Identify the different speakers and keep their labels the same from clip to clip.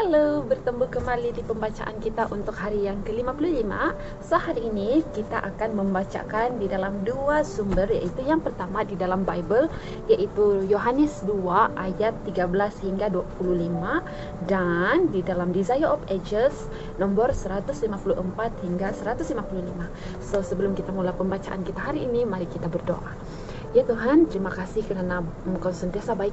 Speaker 1: Halo, bertemu kembali di pembacaan kita untuk hari yang ke-55. So, hari ini kita akan membacakan di dalam dua sumber, yaitu yang pertama di dalam Bible, yaitu Yohanes 2 ayat 13 hingga 25, dan di dalam Desire of Ages nomor 154 hingga 155. So, sebelum kita mulai pembacaan kita hari ini, mari kita berdoa. Ya Tuhan, terima kasih kerana Engkau sentiasa baik,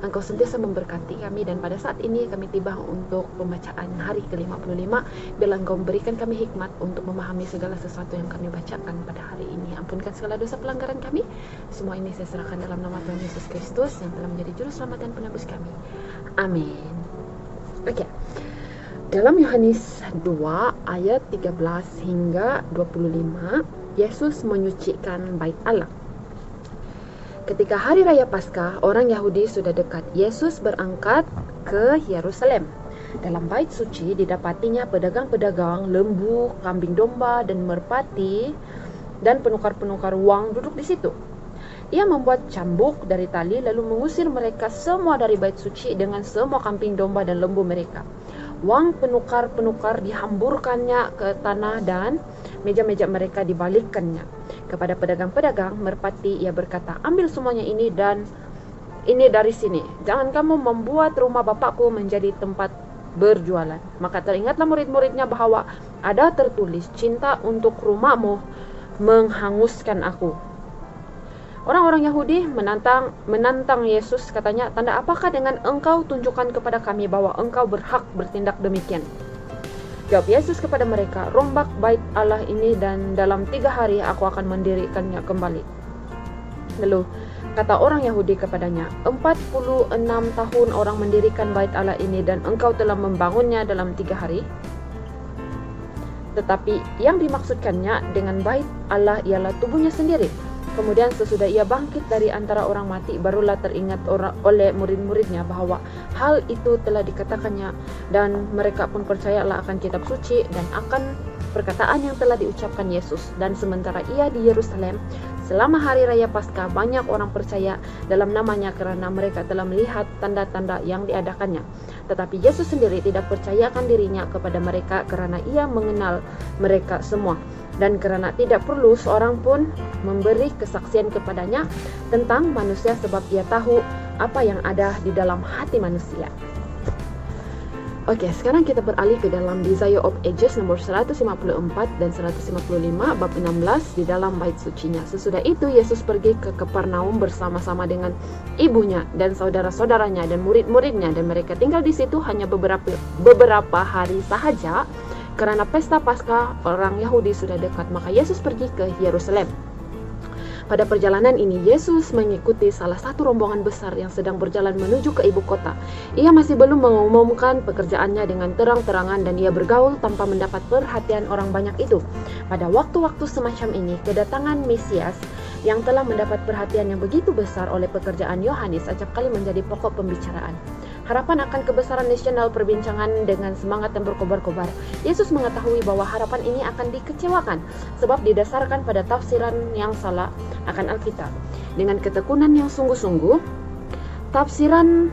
Speaker 1: Engkau sentiasa memberkati kami, dan pada saat ini kami tiba untuk pembacaan hari ke-55. Biarlah Engkau memberikan kami hikmat untuk memahami segala sesuatu yang kami bacakan pada hari ini. Ampunkan segala dosa pelanggaran kami. Semua ini saya serahkan dalam nama Tuhan Yesus Kristus yang telah menjadi juru selamat dan penebus kami. Amin. Oke. Dalam Yohanes 2 ayat 13 hingga 25, Yesus menyucikan bait Allah. Ketika hari raya Paskah, orang Yahudi sudah dekat. Yesus berangkat ke Yerusalem. Dalam bait suci didapatinya pedagang-pedagang lembu, kambing domba, dan merpati, dan penukar-penukar uang duduk di situ. Ia membuat cambuk dari tali lalu mengusir mereka semua dari bait suci dengan semua kambing domba dan lembu mereka. Uang penukar-penukar dihamburkannya ke tanah dan meja-meja mereka dibalikkannya. Kepada pedagang-pedagang merpati ia berkata, "Ambil semuanya ini dan ini dari sini. Jangan kamu membuat rumah Bapakku menjadi tempat berjualan." Maka teringatlah murid-muridnya bahwa ada tertulis, "Cinta untuk rumahmu menghanguskan aku." Orang-orang Yahudi menantang Yesus, katanya, "Tanda apakah dengan engkau tunjukkan kepada kami bahwa engkau berhak bertindak demikian?" Jawab Yesus kepada mereka, "Rombak bait Allah ini dan dalam 3 hari aku akan mendirikannya kembali." Lalu kata orang Yahudi kepadanya, 46 tahun orang mendirikan bait Allah ini dan engkau telah membangunnya dalam 3 hari? Tetapi yang dimaksudkannya dengan bait Allah ialah tubuhnya sendiri. Kemudian sesudah ia bangkit dari antara orang mati, barulah teringat oleh murid-muridnya bahwa hal itu telah dikatakannya, dan mereka pun percayalah akan kitab suci dan akan perkataan yang telah diucapkan Yesus. Dan sementara ia di Yerusalem selama hari raya Paskah, banyak orang percaya dalam namanya karena mereka telah melihat tanda-tanda yang diadakannya. Tetapi Yesus sendiri tidak percayakan dirinya kepada mereka karena ia mengenal mereka semua, dan karena tidak perlu seorang pun memberi kesaksian kepadanya tentang manusia, sebab ia tahu apa yang ada di dalam hati manusia. Oke, sekarang kita beralih ke dalam Desire of Ages nomor 154 dan 155 bab 16 di dalam bait sucinya. Sesudah itu Yesus pergi ke Kapernaum bersama-sama dengan ibunya dan saudara-saudaranya dan murid-muridnya, dan mereka tinggal di situ hanya beberapa hari sahaja karena pesta Paskah orang Yahudi sudah dekat. Maka Yesus pergi ke Yerusalem. Pada perjalanan ini, Yesus mengikuti salah satu rombongan besar yang sedang berjalan menuju ke ibu kota. Ia masih belum mengumumkan pekerjaannya dengan terang-terangan, dan ia bergaul tanpa mendapat perhatian orang banyak itu. Pada waktu-waktu semacam ini, kedatangan Mesias yang telah mendapat perhatian yang begitu besar oleh pekerjaan Yohanes acap kali menjadi pokok pembicaraan. Harapan akan kebesaran nasional perbincangan dengan semangat yang berkobar-kobar. Yesus mengetahui bahwa harapan ini akan dikecewakan sebab didasarkan pada tafsiran yang salah akan Alkitab. Dengan ketekunan yang sungguh-sungguh, tafsiran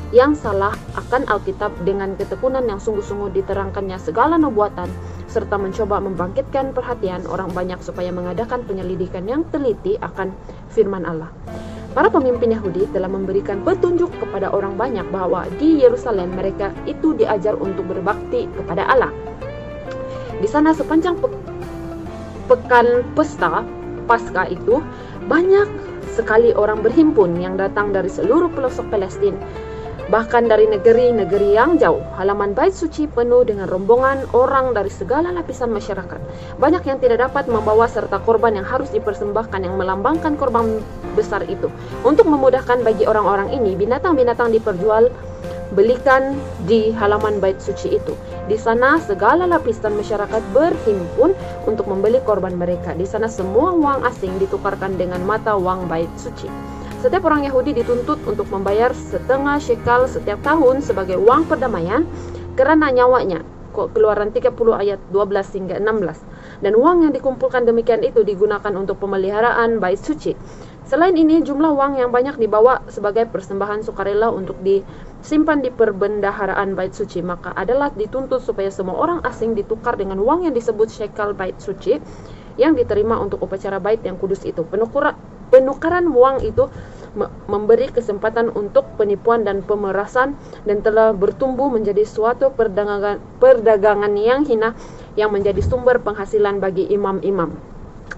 Speaker 1: yang salah akan Alkitab dengan ketekunan yang sungguh-sungguh diterangkannya segala nubuatan serta mencoba membangkitkan perhatian orang banyak supaya mengadakan penyelidikan yang teliti akan firman Allah. Para pemimpin Yahudi telah memberikan petunjuk kepada orang banyak bahwa di Yerusalem mereka itu diajar untuk berbakti kepada Allah. Di sana sepanjang pekan pesta Paskah itu, banyak sekali orang berhimpun yang datang dari seluruh pelosok Palestina, bahkan dari negeri-negeri yang jauh. Halaman bait suci penuh dengan rombongan orang dari segala lapisan masyarakat. Banyak yang tidak dapat membawa serta korban yang harus dipersembahkan yang melambangkan korban besar itu. Untuk memudahkan bagi orang-orang ini, binatang-binatang diperjual belikan di halaman bait suci itu. Di sana segala lapisan masyarakat berhimpun untuk membeli korban mereka. Di sana semua uang asing ditukarkan dengan mata uang bait suci. Setiap orang Yahudi dituntut untuk membayar setengah shekel setiap tahun sebagai uang perdamaian kerana nyawanya. Keluaran 30 ayat 12 hingga 16. Dan uang yang dikumpulkan demikian itu digunakan untuk pemeliharaan bait suci. Selain ini, jumlah uang yang banyak dibawa sebagai persembahan sukarela untuk disimpan di perbendaharaan bait suci, maka adalah dituntut supaya semua orang asing ditukar dengan uang yang disebut shekel bait suci yang diterima untuk upacara bait yang kudus itu. Penukaran uang itu memberi kesempatan untuk penipuan dan pemerasan dan telah bertumbuh menjadi suatu perdagangan yang hina yang menjadi sumber penghasilan bagi imam-imam.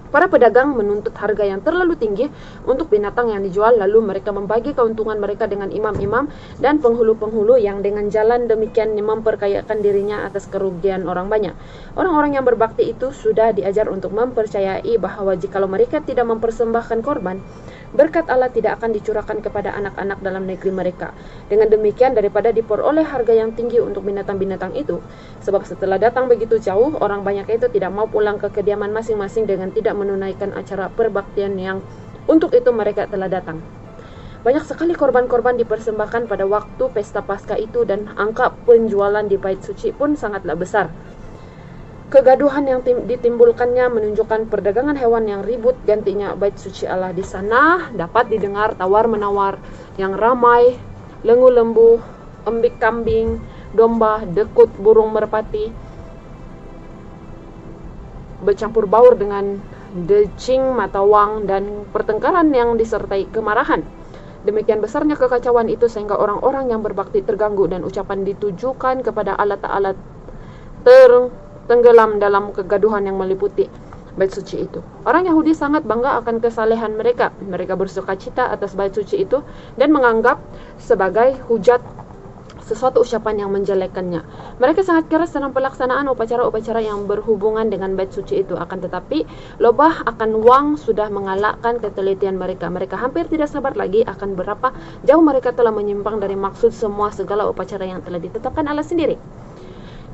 Speaker 1: Para pedagang menuntut harga yang terlalu tinggi untuk binatang yang dijual, lalu mereka membagi keuntungan mereka dengan imam-imam dan penghulu-penghulu yang dengan jalan demikian memperkayakan dirinya atas kerugian orang banyak. Orang-orang yang berbakti itu sudah diajar untuk mempercayai bahwa jikalau mereka tidak mempersembahkan korban, berkat Allah tidak akan dicurahkan kepada anak-anak dalam negeri mereka. Dengan demikian, daripada diperoleh harga yang tinggi untuk binatang-binatang itu, sebab setelah datang begitu jauh, orang banyak itu tidak mau pulang ke kediaman masing-masing dengan tidak menunaikan acara perbaktian yang untuk itu mereka telah datang. Banyak sekali korban-korban dipersembahkan pada waktu pesta Paskah itu dan angka penjualan di bait suci pun sangatlah besar. Kegaduhan yang ditimbulkannya menunjukkan perdagangan hewan yang ribut. Gantinya bait suci Allah di sana dapat didengar tawar-menawar yang ramai, lengu lembu, embik kambing, domba, dekut burung merpati, bercampur baur dengan decing mata wang dan pertengkaran yang disertai kemarahan. Demikian besarnya kekacauan itu sehingga orang-orang yang berbakti terganggu dan ucapan ditujukan kepada Allah Ta'ala tenggelam dalam kegaduhan yang meliputi bait suci itu. Orang Yahudi sangat bangga akan kesalehan mereka. Mereka bersukacita atas bait suci itu dan menganggap sebagai hujat sesuatu ucapan yang menjelekkannya. Mereka sangat keras dalam pelaksanaan upacara-upacara yang berhubungan dengan bait suci itu. Akan tetapi, lobah akan uang sudah mengalahkan ketelitian mereka. Mereka hampir tidak sabar lagi akan berapa jauh mereka telah menyimpang dari maksud semua segala upacara yang telah ditetapkan Allah sendiri.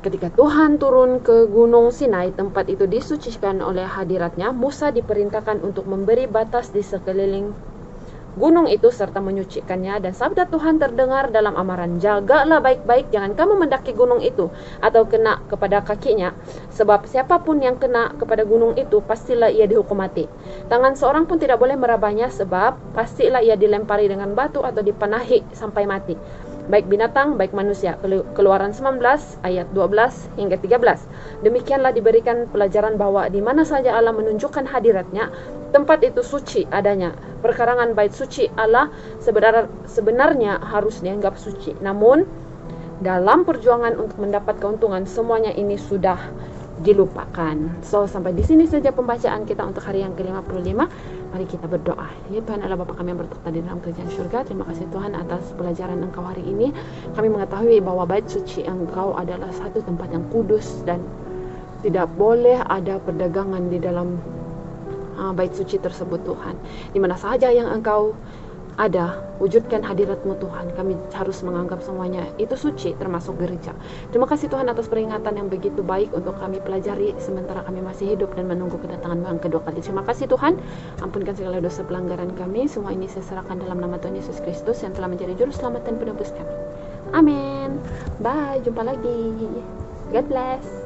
Speaker 1: Ketika Tuhan turun ke Gunung Sinai, tempat itu disucikan oleh hadiratnya, Musa diperintahkan untuk memberi batas di sekeliling gunung itu serta menyucikannya, dan sabda Tuhan terdengar dalam amaran, jagalah baik-baik, jangan kamu mendaki gunung itu atau kena kepada kakinya, sebab siapapun yang kena kepada gunung itu pastilah ia dihukum mati. Tangan seorang pun tidak boleh merabanya, sebab pastilah ia dilempari dengan batu atau dipanahi sampai mati, baik binatang, baik manusia. Keluaran 19 ayat 12 hingga 13. Demikianlah diberikan pelajaran bahwa di mana saja Allah menunjukkan hadiratnya, tempat itu suci adanya. Perkarangan bait suci Allah sebenarnya harus dianggap suci. Namun, dalam perjuangan untuk mendapat keuntungan, semuanya ini sudah dilupakan. So, sampai di sini saja pembacaan kita untuk hari yang ke-55. Mari kita berdoa. Ya Tuhan Allah Bapa kami yang bertakhta di dalam kerajaan surga, terima kasih Tuhan atas pelajaran Engkau hari ini. Kami mengetahui bahwa bait suci Engkau adalah satu tempat yang kudus dan tidak boleh ada perdagangan di dalam bait suci tersebut Tuhan. Di mana saja yang Engkau ada, wujudkan hadirat-Mu Tuhan. Kami harus menganggap semuanya itu suci, termasuk gereja. Terima kasih Tuhan atas peringatan yang begitu baik untuk kami pelajari sementara kami masih hidup dan menunggu kedatangan-Mu yang kedua kali. Terima kasih Tuhan, ampunkan segala dosa pelanggaran kami. Semua ini saya serahkan dalam nama Tuhan Yesus Kristus yang telah menjadi juru selamat dan penebus kami. Amin. Bye, jumpa lagi. God bless.